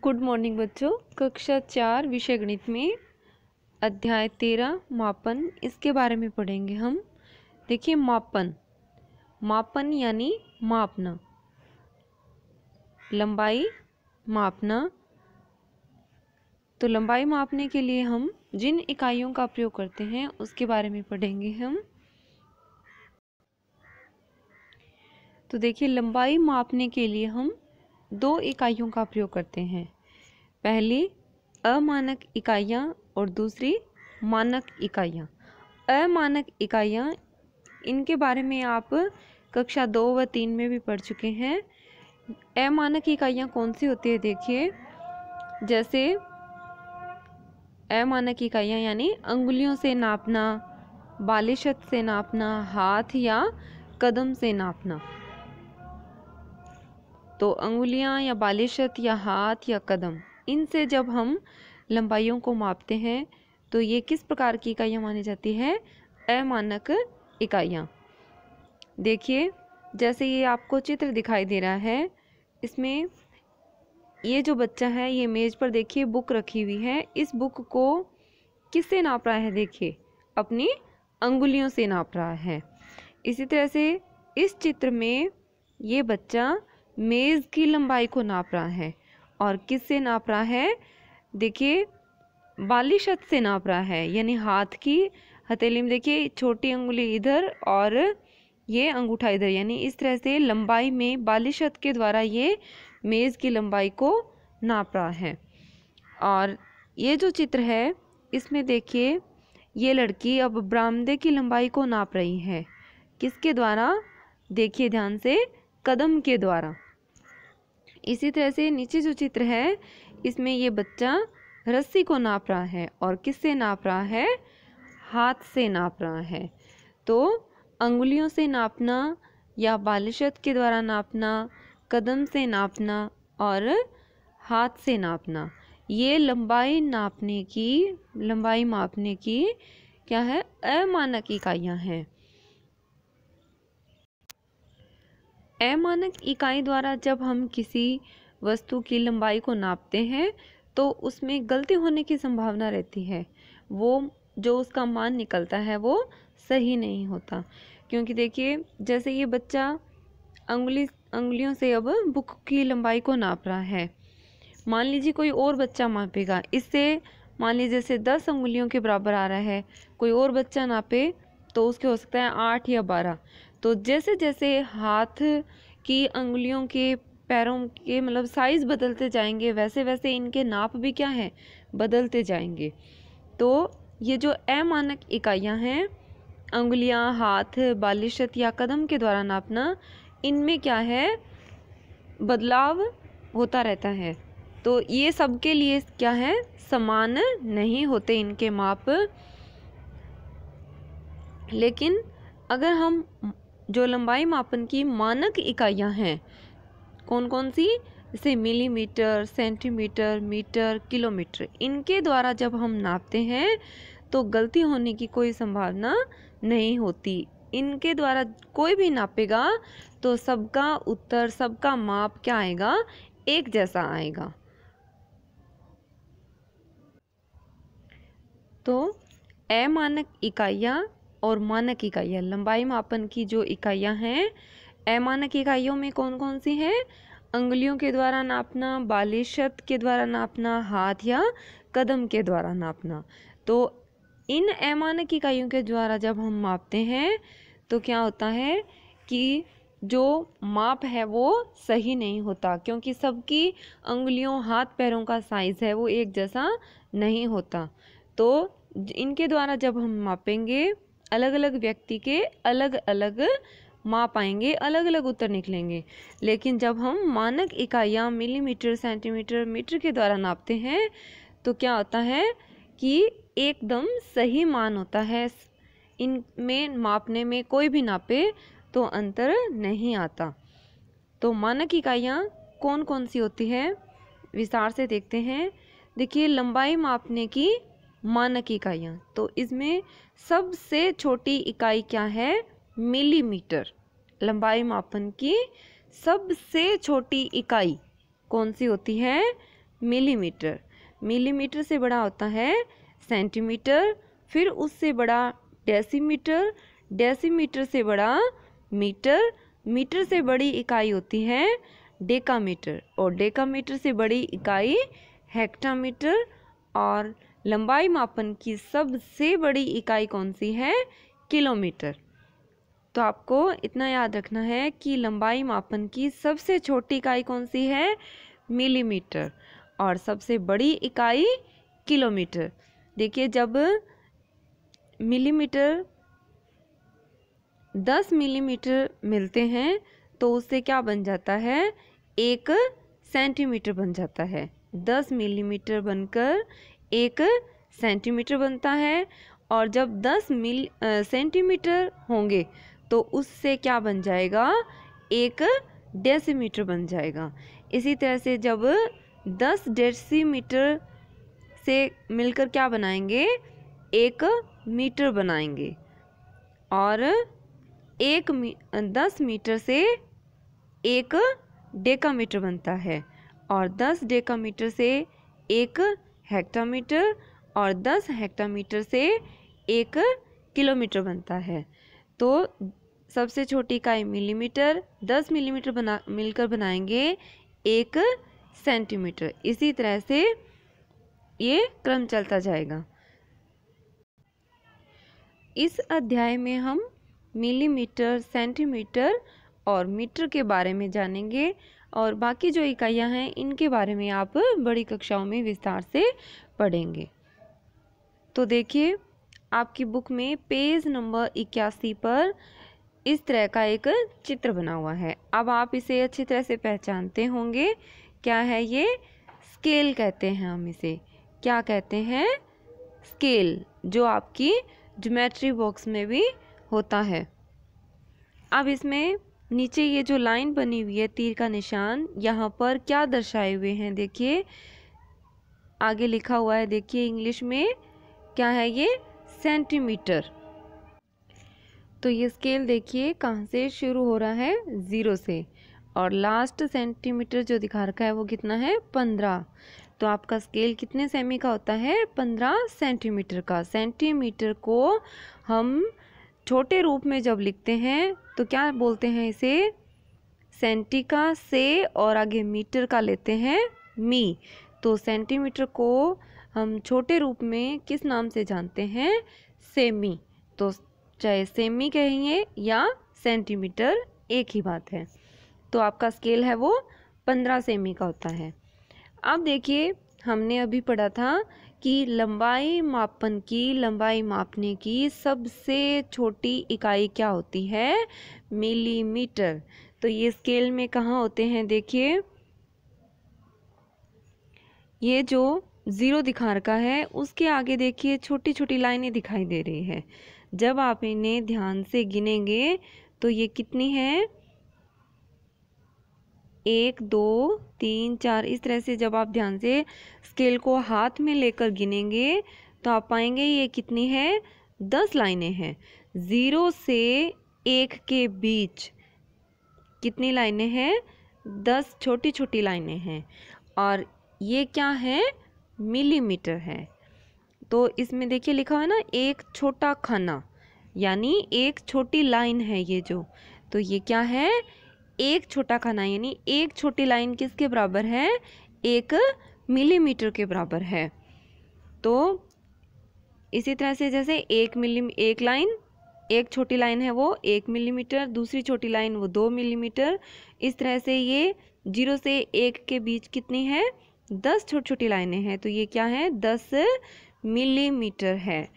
Good morning बच्चों। कक्षा 4 विषय गणित में अध्याय 13 मापन, इसके बारे में पढ़ेंगे हम। देखिए, मापन यानी मापना, लंबाई मापना। तो लंबाई मापने के लिए हम जिन इकाइयों का प्रयोग करते हैं उसके बारे में पढ़ेंगे हम। तो देखिए, लंबाई मापने के लिए हम 2 इकाइयों का प्रयोग करते हैं। पहली अमानक इकाइयाँ और दूसरी मानक इकाइयाँ। अमानक इकाइयाँ, इनके बारे में आप कक्षा 2 व 3 में भी पढ़ चुके हैं। अमानक इकाइयाँ कौन सी होती है? देखिए, जैसे अमानक इकाइयाँ यानी अंगुलियों से नापना, बालिशत से नापना, हाथ या कदम से नापना। तो अंगुलियां या बालिशत या हाथ या कदम, इनसे जब हम लंबाइयों को मापते हैं तो ये किस प्रकार की इकाइयाँ मानी जाती है? अमानक इकाइयाँ। देखिए, जैसे ये आपको चित्र दिखाई दे रहा है, इसमें ये जो बच्चा है, ये मेज पर देखिए बुक रखी हुई है। इस बुक को किससे नाप रहा है? देखिए, अपनी अंगुलियों से नाप रहा है। इसी तरह से इस चित्र में ये बच्चा मेज की लंबाई को नाप रहा है। और किससे नाप रहा है? देखिए, बालिशत से नाप रहा है, यानी हाथ की हथेली में देखिए छोटी अंगुली इधर और ये अंगूठा इधर, यानी इस तरह से लंबाई में बालिशत के द्वारा ये मेज की लंबाई को नाप रहा है। और ये जो चित्र है, इसमें देखिए ये लड़की अब बरामदे की लंबाई को नाप रही है। किसके द्वारा? देखिए ध्यान से, कदम के द्वारा। इसी तरह से नीचे जो चित्र है, इसमें ये बच्चा रस्सी को नाप रहा है। और किससे नाप रहा है? हाथ से नाप रहा है। तो अंगुलियों से नापना या बालिशत के द्वारा नापना, कदम से नापना और हाथ से नापना, ये लंबाई मापने की क्या है? अमानक इकाइयाँ हैं। अमानक इकाई द्वारा जब हम किसी वस्तु की लंबाई को नापते हैं तो उसमें गलती होने की संभावना रहती है। वो जो उसका मान निकलता है वो सही नहीं होता। क्योंकि देखिए, जैसे ये बच्चा अंगुलियों से अब बुक की लंबाई को नाप रहा है। मान लीजिए कोई और बच्चा मापेगा, इससे मान लीजिए जैसे 10 अंगुलियों के बराबर आ रहा है, कोई और बच्चा नापे तो उसके हो सकता है 8 या 12। तो जैसे जैसे हाथ की अंगुलियों के, पैरों के मतलब साइज़ बदलते जाएंगे, वैसे वैसे इनके नाप भी क्या है? बदलते जाएंगे। तो ये जो अमानक इकाइयाँ हैं, अंगुलियाँ, हाथ, बालिशत या कदम के द्वारा नापना, इनमें क्या है? बदलाव होता रहता है। तो ये सबके लिए क्या है? समान नहीं होते इनके माप। लेकिन अगर हम जो लंबाई मापन की मानक इकाइयाँ हैं, कौन कौन सी? जैसे मिलीमीटर, सेंटीमीटर, मीटर, किलोमीटर, इनके द्वारा जब हम नापते हैं तो गलती होने की कोई संभावना नहीं होती। इनके द्वारा कोई भी नापेगा तो सबका उत्तर, सबका माप क्या आएगा? एक जैसा आएगा। तो अमानक इकाइयाँ और मानक इकाइयाँ, लंबाई मापन की जो इकाइयाँ हैं, अमानक इकाइयों में कौन कौन सी हैं? अंगुलियों के द्वारा नापना, बालिशत के द्वारा नापना, हाथ या कदम के द्वारा नापना। तो इन अमानक इकाइयों के द्वारा जब हम मापते हैं तो क्या होता है कि जो माप है वो सही नहीं होता, क्योंकि सबकी अंगुलियों, हाथ पैरों का साइज़ है वो एक जैसा नहीं होता। तो इनके द्वारा जब हम मापेंगे, अलग अलग व्यक्ति के अलग अलग माप आएंगे, अलग अलग उत्तर निकलेंगे। लेकिन जब हम मानक इकाइयाँ मिलीमीटर, सेंटीमीटर, मीटर के द्वारा नापते हैं तो क्या होता है कि एकदम सही मान होता है। इनमें मापने में कोई भी नापे तो अंतर नहीं आता। तो मानक इकाइयाँ कौन कौन सी होती है, विस्तार से देखते हैं। देखिए, लंबाई मापने की मानक इकाइयाँ, तो इसमें सबसे छोटी इकाई क्या है? मिलीमीटर। लंबाई मापन की सबसे छोटी इकाई कौन सी होती है? मिलीमीटर, मिलीमीटर से बड़ा होता है सेंटीमीटर, फिर उससे बड़ा डेसीमीटर, डेसीमीटर से बड़ा मीटर, मीटर से बड़ी इकाई होती है डेकामीटर, और डेकामीटर से बड़ी इकाई हेक्टामीटर, और लंबाई मापन की सबसे बड़ी इकाई कौन सी है? किलोमीटर। तो आपको इतना याद रखना है कि लंबाई मापन की सबसे छोटी इकाई कौन सी है? मिलीमीटर, और सबसे बड़ी इकाई किलोमीटर। देखिए, जब मिलीमीटर 10 मिलीमीटर मिलते हैं तो उससे क्या बन जाता है? 1 सेंटीमीटर बन जाता है। 10 मिलीमीटर बनकर 1 सेंटीमीटर बनता है, और जब 10 सेंटीमीटर होंगे तो उससे क्या बन जाएगा? 1 डेसीमीटर बन जाएगा। इसी तरह से जब 10 डेसीमीटर से मिलकर क्या बनाएंगे? 1 मीटर बनाएंगे, और 10 मीटर से 1 डेकामीटर बनता है, और 10 डेकामीटर से 1 हेक्टामीटर, और 10 हेक्टामीटर से 1 किलोमीटर बनता है। तो सबसे छोटी इकाई मिलीमीटर, 10 मिलीमीटर मिलकर बनाएंगे 1 सेंटीमीटर। इसी तरह से ये क्रम चलता जाएगा। इस अध्याय में हम मिलीमीटर, सेंटीमीटर और मीटर के बारे में जानेंगे, और बाकी जो इकाइयाँ हैं इनके बारे में आप बड़ी कक्षाओं में विस्तार से पढ़ेंगे। तो देखिए, आपकी बुक में पेज नंबर 81 पर इस तरह का एक चित्र बना हुआ है। अब आप इसे अच्छी तरह से पहचानते होंगे। क्या है ये? स्केल कहते हैं हम इसे। क्या कहते हैं? स्केल, जो आपकी ज्योमेट्री बॉक्स में भी होता है। अब इसमें नीचे ये जो लाइन बनी हुई है, तीर का निशान, यहाँ पर क्या दर्शाए हुए हैं? देखिए, आगे लिखा हुआ है, देखिए इंग्लिश में क्या है ये? सेंटीमीटर। तो ये स्केल देखिए कहाँ से शुरू हो रहा है? 0 से, और लास्ट सेंटीमीटर जो दिखा रखा है वो कितना है? 15। तो आपका स्केल कितने सेमी का होता है? 15 सेंटीमीटर का। सेंटीमीटर को हम छोटे रूप में जब लिखते हैं तो क्या बोलते हैं इसे? सेंटी का से, और आगे मीटर का लेते हैं मी। तो सेंटीमीटर को हम छोटे रूप में किस नाम से जानते हैं? सेमी। तो चाहे सेमी कहेंगे या सेंटीमीटर, एक ही बात है। तो आपका स्केल है वो 15 सेमी का होता है। अब देखिए, हमने अभी पढ़ा था कि लंबाई मापने की सबसे छोटी इकाई क्या होती है? मिलीमीटर। तो ये स्केल में कहाँ होते हैं? देखिए, ये जो 0 दिखा रखा है उसके आगे देखिए छोटी छोटी लाइनें दिखाई दे रही है। जब आप इन्हें ध्यान से गिनेंगे तो ये कितनी है? 1 2 3 4। इस तरह से जब आप ध्यान से स्केल को हाथ में लेकर गिनेंगे तो आप पाएंगे ये कितनी है? 10 लाइनें हैं। 0 से 1 के बीच कितनी लाइनें हैं? 10 छोटी छोटी लाइनें हैं, और ये क्या है? मिलीमीटर है। तो इसमें देखिए लिखा हुआ है ना, एक छोटा खाना, यानी एक छोटी लाइन है ये जो। तो ये क्या है? एक छोटा खाना, यानी एक छोटी लाइन किसके बराबर है? 1 मिलीमीटर के बराबर है। तो इसी तरह से जैसे एक लाइन, एक छोटी लाइन है वो 1 मिलीमीटर, दूसरी छोटी लाइन वो 2 मिलीमीटर। इस तरह से ये 0 से 1 के बीच कितनी है? 10 छोटी छोटी लाइनें हैं। तो ये क्या है? 10 मिलीमीटर है।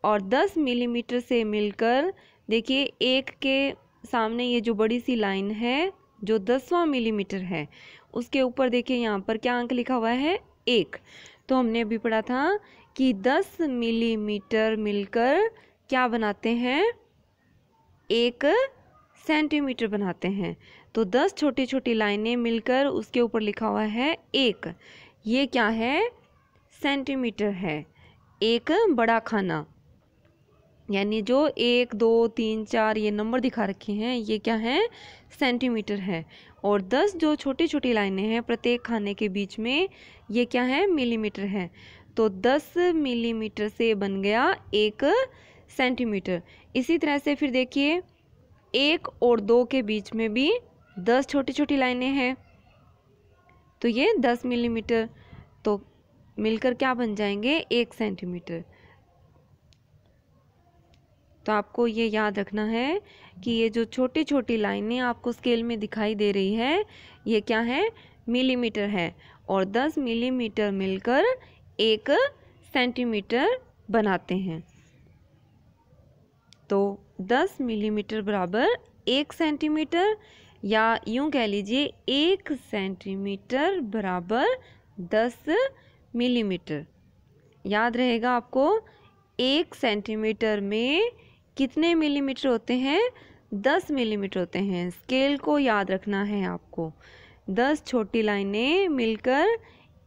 और 10 मिलीमीटर से मिलकर देखिए 1 के सामने ये जो बड़ी सी लाइन है जो 10वां मिलीमीटर है, उसके ऊपर देखिए यहाँ पर क्या अंक लिखा हुआ है? 1। तो हमने अभी पढ़ा था कि 10 मिलीमीटर मिलकर क्या बनाते हैं? 1 सेंटीमीटर बनाते हैं। तो 10 छोटी छोटी लाइनें मिलकर उसके ऊपर लिखा हुआ है 1। ये क्या है? सेंटीमीटर है। एक बड़ा खाना, यानी जो 1 2 3 4 ये नंबर दिखा रखे हैं ये क्या है, सेंटीमीटर है। और 10 जो छोटी छोटी लाइनें हैं प्रत्येक खाने के बीच में ये क्या है, मिलीमीटर है। तो 10 मिलीमीटर से बन गया 1 सेंटीमीटर। इसी तरह से फिर देखिए 1 और 2 के बीच में भी 10 छोटी छोटी लाइनें हैं, तो ये 10 मिलीमीटर, तो मिलकर क्या बन जाएंगे, 1 सेंटीमीटर। तो आपको ये याद रखना है कि ये जो छोटी छोटी लाइनें आपको स्केल में दिखाई दे रही है ये क्या है, मिलीमीटर है। और 10 मिलीमीटर मिलकर 1 सेंटीमीटर बनाते हैं। तो 10 मिलीमीटर बराबर 1 सेंटीमीटर, या यूं कह लीजिए 1 सेंटीमीटर बराबर 10 मिलीमीटर। याद रहेगा आपको, 1 सेंटीमीटर में कितने मिलीमीटर होते हैं, 10 मिलीमीटर होते हैं। स्केल को याद रखना है आपको। 10 छोटी लाइनें मिलकर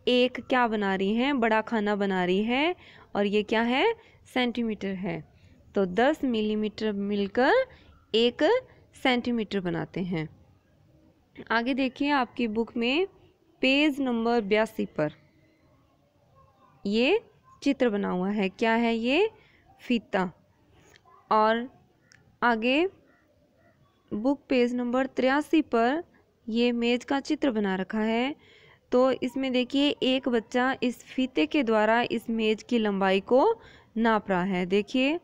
एक क्या बना रही हैं, बड़ा खाना बना रही है, और ये क्या है, सेंटीमीटर है। तो 10 मिलीमीटर मिलकर 1 सेंटीमीटर बनाते हैं। आगे देखिए आपकी बुक में पेज नंबर 82 पर ये चित्र बना हुआ है। क्या है ये, फीता। और आगे बुक पेज नंबर 83 पर ये मेज का चित्र बना रखा है। तो इसमें देखिए एक बच्चा इस फीते के द्वारा इस मेज की लंबाई को नाप रहा है। देखिए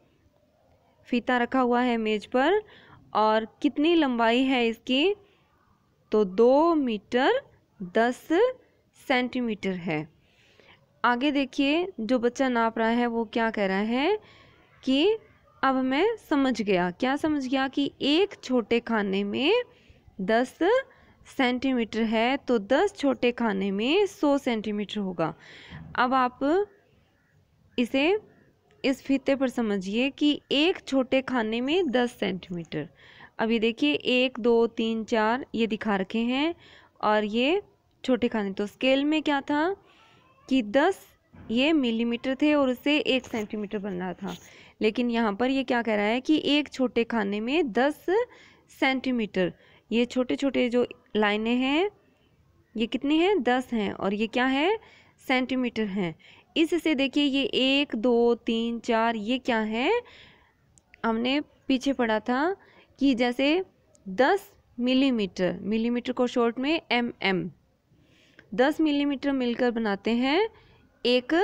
फीता रखा हुआ है मेज पर, और कितनी लंबाई है इसकी, तो 2 मीटर 10 सेंटीमीटर है। आगे देखिए जो बच्चा नाप रहा है वो क्या कह रहा है कि अब मैं समझ गया। क्या समझ गया, कि एक छोटे खाने में 10 सेंटीमीटर है, तो 10 छोटे खाने में 100 सेंटीमीटर होगा। अब आप इसे इस फीते पर समझिए कि एक छोटे खाने में 10 सेंटीमीटर। अभी देखिए 1 2 3 4 ये दिखा रखे हैं, और ये छोटे खाने। तो स्केल में क्या था कि 10 ये मिलीमीटर थे और उससे 1 सेंटीमीटर बन रहा था। लेकिन यहाँ पर ये क्या कह रहा है कि एक छोटे खाने में 10 सेंटीमीटर। ये छोटे छोटे जो लाइनें हैं ये कितनी हैं, 10 हैं, और ये क्या है, सेंटीमीटर हैं। इससे देखिए ये 1 2 3 4 ये क्या है, हमने पीछे पढ़ा था कि जैसे 10 मिलीमीटर, मिलीमीटर को शॉर्ट में mm, 10 मिलीमीटर मिलकर बनाते हैं 1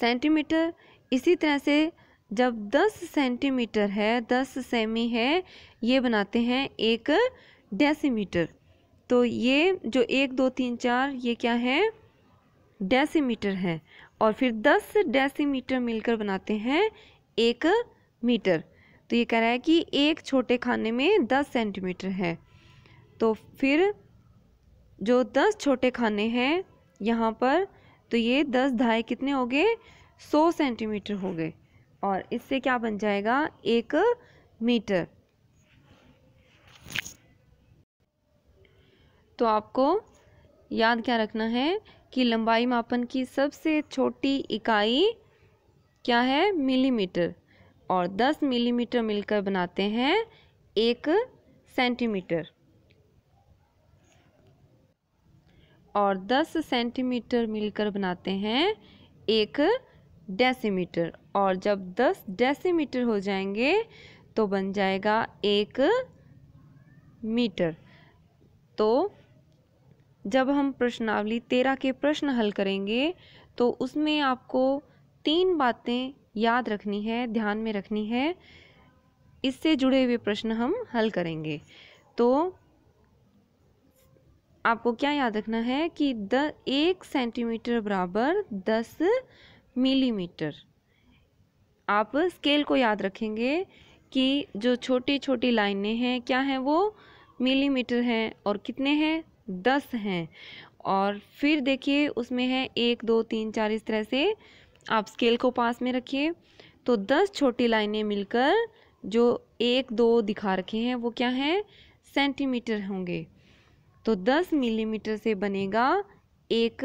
सेंटीमीटर। इसी तरह से जब 10 सेंटीमीटर है, 10 सेमी है, ये बनाते हैं 1 डेसीमीटर। तो ये जो 1 2 3 4 ये क्या है, डेसीमीटर है। और फिर 10 डेसीमीटर मिलकर बनाते हैं 1 मीटर। तो ये कह रहा है कि एक छोटे खाने में 10 सेंटीमीटर है। तो फिर जो 10 छोटे खाने हैं यहाँ पर, तो ये 10 ढाई कितने हो गए, 100 सेंटीमीटर हो गए। और इससे क्या बन जाएगा, 1 मीटर। तो आपको याद क्या रखना है कि लंबाई मापन की सबसे छोटी इकाई क्या है, मिलीमीटर। और 10 मिलीमीटर मिलकर बनाते हैं 1 सेंटीमीटर। और 10 सेंटीमीटर मिलकर बनाते हैं 1 डेसीमीटर। और जब 10 डेसीमीटर हो जाएंगे तो बन जाएगा 1 मीटर। तो जब हम प्रश्नावली 13 के प्रश्न हल करेंगे तो उसमें आपको 3 बातें याद रखनी है, ध्यान में रखनी है। इससे जुड़े हुए प्रश्न हम हल करेंगे। तो आपको क्या याद रखना है कि 1 सेंटीमीटर बराबर 10 मिलीमीटर। आप स्केल को याद रखेंगे कि जो छोटी छोटी लाइनें हैं क्या हैं, वो मिलीमीटर हैं, और कितने हैं, 10 हैं। और फिर देखिए उसमें है 1 2 3 4, इस तरह से आप स्केल को पास में रखिए। तो 10 छोटी लाइनें मिलकर जो 1 2 दिखा रखे हैं वो क्या हैं, सेंटीमीटर होंगे। तो 10 मिलीमीटर से बनेगा 1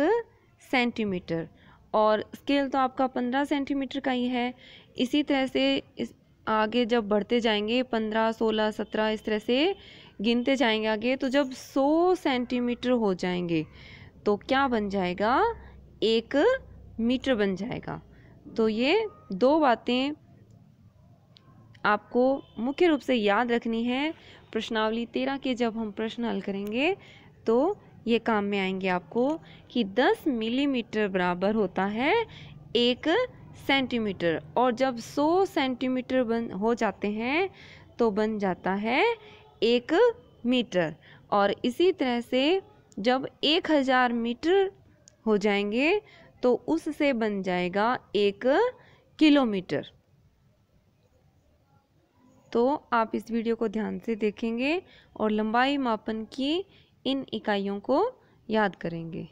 सेंटीमीटर। और स्केल तो आपका 15 सेंटीमीटर का ही है। इसी तरह से इस आगे जब बढ़ते जाएंगे 15, 16, 17 इस तरह से गिनते जाएंगे आगे, तो जब 100 सेंटीमीटर हो जाएंगे तो क्या बन जाएगा, 1 मीटर बन जाएगा। तो ये दो बातें आपको मुख्य रूप से याद रखनी है। प्रश्नावली 13 के जब हम प्रश्न हल करेंगे तो ये काम में आएंगे आपको कि 10 मिलीमीटर बराबर होता है 1 सेंटीमीटर, और जब 100 सेंटीमीटर हो जाते हैं तो बन जाता है 1 मीटर। और इसी तरह से जब 1000 मीटर हो जाएंगे तो उससे बन जाएगा 1 किलोमीटर। तो आप इस वीडियो को ध्यान से देखेंगे और लंबाई मापन की इन इकाइयों को याद करेंगे।